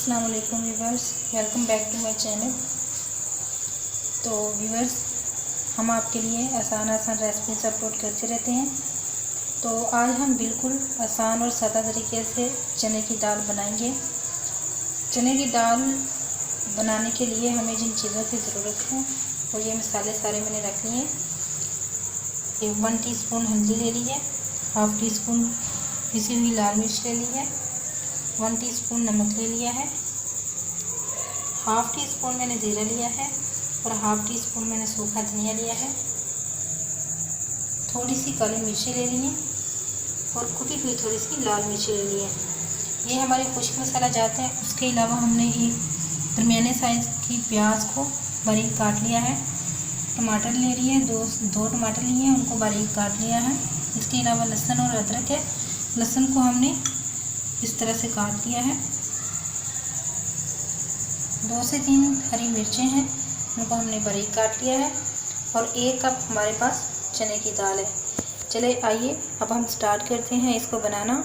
अस्सलाम वालेकुम viewers, welcome back to my channel. तो व्यूवर्स, हम आपके लिए आसान रेसिपीज अपलोड करते रहते हैं। तो आज हम बिल्कुल आसान और सादा तरीके से चने की दाल बनाएंगे। चने की दाल बनाने के लिए हमें जिन चीज़ों की ज़रूरत है वो ये मसाले सारे मैंने रख लिए। 1 टीस्पून हल्दी ले ली है, 1/2 टीस्पून पिसी हुई लाल मिर्च ले ली है, 1 टीस्पून नमक ले लिया है, 1/2 टीस्पून मैंने जीरा लिया है और 1/2 टीस्पून मैंने सूखा धनिया लिया है। थोड़ी सी काली मिर्ची ले ली है और कुटी हुई थोड़ी सी लाल मिर्ची ले ली है। ये हमारे खुश्क मसाला जाते हैं। उसके अलावा हमने एक दरमियाने साइज़ की प्याज को बारीक काट लिया है। टमाटर ले लिए, दो टमाटर लिए हैं, उनको बारीक काट लिया है। इसके अलावा लहसुन और अदरक है। लहसुन को हमने इस तरह से काट लिया है। 2 से 3 हरी मिर्चें हैं, उनको हमने बारीक काट लिया है। और 1 कप हमारे पास चने की दाल है। चले आइए अब हम स्टार्ट करते हैं इसको बनाना।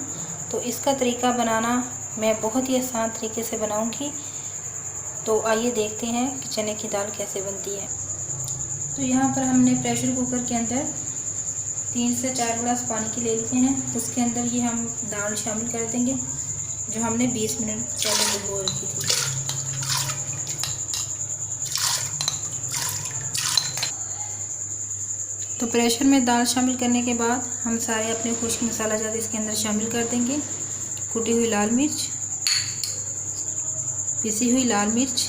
तो इसका तरीका बनाना मैं बहुत ही आसान तरीके से बनाऊंगी। तो आइए देखते हैं कि चने की दाल कैसे बनती है। तो यहाँ पर हमने प्रेशर कुकर के अंदर 3 से 4 गिलास पानी के ले लिए हैं। उसके अंदर ये हम दाल शामिल कर देंगे जो हमने 20 मिनट पहले भिगो रखी थी। तो प्रेशर में दाल शामिल करने के बाद हम सारे अपने खुश्क मसाला जात इसके अंदर शामिल कर देंगे। कुटी हुई लाल मिर्च, पिसी हुई लाल मिर्च,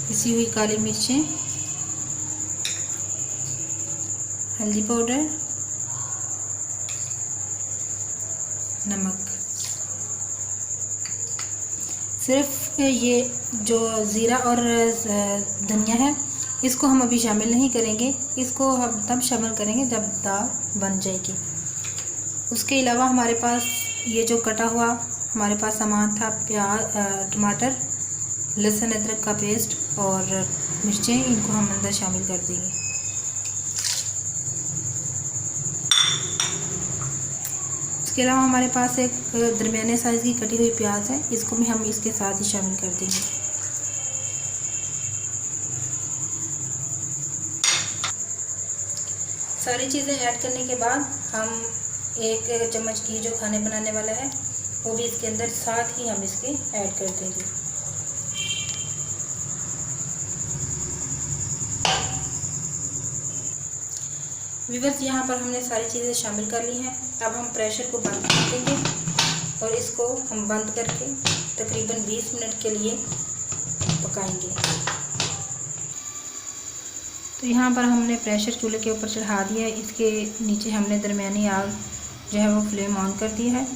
पिसी हुई काली मिर्चें, हल्दी पाउडर, नमक। सिर्फ ये जो ज़ीरा और धनिया है इसको हम अभी शामिल नहीं करेंगे। इसको हम तब शामिल करेंगे जब दाल बन जाएगी। उसके अलावा हमारे पास ये जो कटा हुआ हमारे पास सामान था, प्याज, टमाटर, लहसुन अदरक का पेस्ट और मिर्चें, इनको हम अंदर शामिल कर देंगे। इसके अलावा हमारे पास एक दरमियाने साइज़ की कटी हुई प्याज है, इसको भी हम इसके साथ ही शामिल कर देंगे। सारी चीज़ें ऐड करने के बाद हम 1 चम्मच घी जो खाने बनाने वाला है वो भी इसके अंदर साथ ही हम इसके ऐड कर देंगे। व्यूअर्स, यहाँ पर हमने सारी चीज़ें शामिल कर ली हैं। अब हम प्रेशर को बंद कर देंगे और इसको हम बंद करके तकरीबन 20 मिनट के लिए पकाएंगे। तो यहाँ पर हमने प्रेशर चूल्हे के ऊपर चढ़ा दिया है। इसके नीचे हमने दरमियानी आग जो है वो फ्लेम ऑन कर दी है।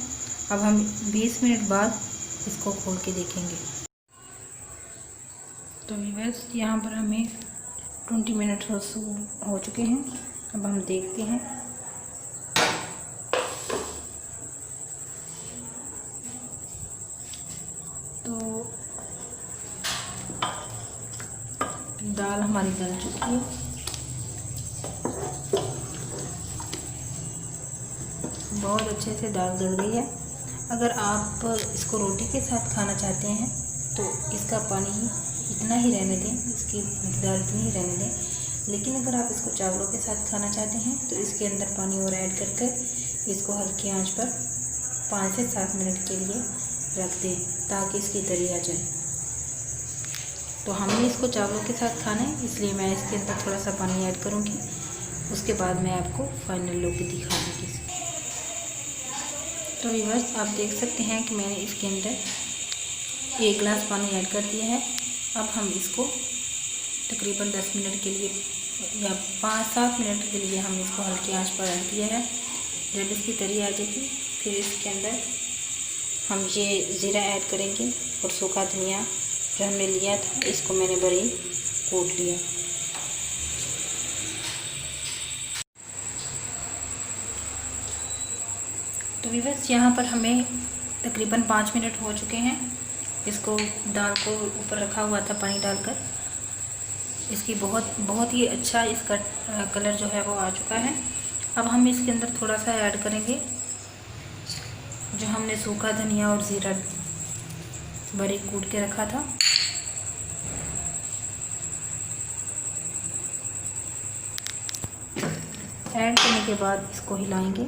अब हम 20 मिनट बाद इसको खोल के देखेंगे। तो व्यूअर्स, यहाँ पर हमें 20 मिनट हो चुके हैं। अब हम देखते हैं। तो दाल हमारी गल चुकी है। बहुत अच्छे से दाल गल गई है। अगर आप इसको रोटी के साथ खाना चाहते हैं तो इसका पानी इतना ही रहने दें, इसकी दाल इतनी ही रहने दें। लेकिन अगर आप इसको चावलों के साथ खाना चाहते हैं तो इसके अंदर पानी और ऐड करके इसको हल्की आंच पर 5 से 7 मिनट के लिए रख दें ताकि इसकी तरी आ जाए। तो हमने इसको चावलों के साथ खाना है, इसलिए मैं इसके अंदर थोड़ा सा पानी ऐड करूँगी। उसके बाद मैं आपको फाइनल लुक दिखा दूँगी। तो व्यूअर्स, आप देख सकते हैं कि मैंने इसके अंदर 1 गिलास पानी ऐड कर दिया है। अब हम इसको तकरीबन 10 मिनट के लिए या 5-7 मिनट के लिए हम इसको हल्की आंच पर रख दिया है। जब इसकी तरी आ जाएगी फिर इसके अंदर हम ये ज़ीरा ऐड करेंगे और सूखा धनिया जो हमने लिया था इसको मैंने बारीक कूट लिया। तो व्यूअर्स, यहाँ पर हमें तकरीबन 5 मिनट हो चुके हैं। इसको दाल को ऊपर रखा हुआ था पानी डालकर। इसकी बहुत ही अच्छा इसका कलर जो है वो आ चुका है। अब हम इसके अंदर थोड़ा सा ऐड करेंगे जो हमने सूखा धनिया और ज़ीरा बारीक कूट के रखा था। ऐड करने के बाद इसको हिलाएंगे।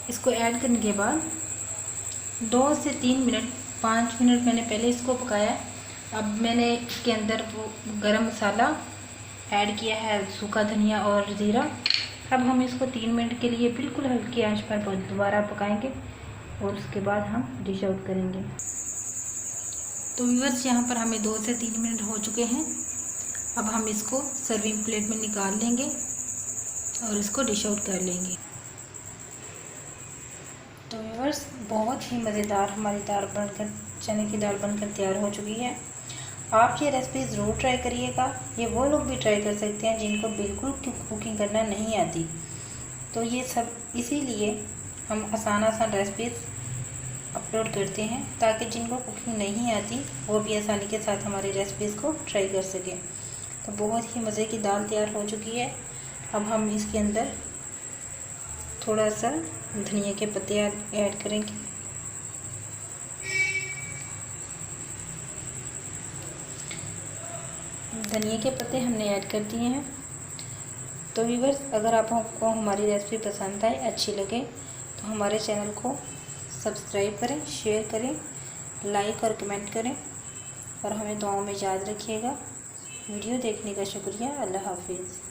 इसको ऐड करने के बाद 2 से 3 मिनट 5 मिनट मैंने पहले इसको पकाया। अब मैंने इसके अंदर वो गरम मसाला ऐड किया है, सूखा धनिया और ज़ीरा। अब हम इसको 3 मिनट के लिए बिल्कुल हल्की आंच पर दोबारा पकाएंगे और उसके बाद हम डिश आउट करेंगे। तो व्यूअर्स, यहाँ पर हमें 2 से 3 मिनट हो चुके हैं। अब हम इसको सर्विंग प्लेट में निकाल लेंगे और इसको डिश आउट कर लेंगे। तो व्यूअर्स, बहुत ही मज़ेदार हमारी दाल बनकर चने की दाल बनकर तैयार हो चुकी है। आप ये रेसिपी ज़रूर ट्राई करिएगा। ये वो लोग भी ट्राई कर सकते हैं जिनको बिल्कुल कुकिंग करना नहीं आती। तो ये सब इसीलिए हम आसान रेसिपीज़ अपलोड करते हैं ताकि जिनको कुकिंग नहीं आती वो भी आसानी के साथ हमारी रेसिपीज़ को ट्राई कर सकें। तो बहुत ही मज़े की दाल तैयार हो चुकी है। अब हम इसके अंदर थोड़ा सा धनिया के पत्ते ऐड करेंगे। धनिया के पत्ते हमने ऐड कर दिए हैं। तो व्यूअर्स, अगर आपको हमारी रेसिपी पसंद आए, अच्छी लगे, तो हमारे चैनल को सब्सक्राइब करें, शेयर करें, लाइक और कमेंट करें और हमें दुआओं में याद रखिएगा। वीडियो देखने का शुक्रिया। अल्लाह हाफिज़।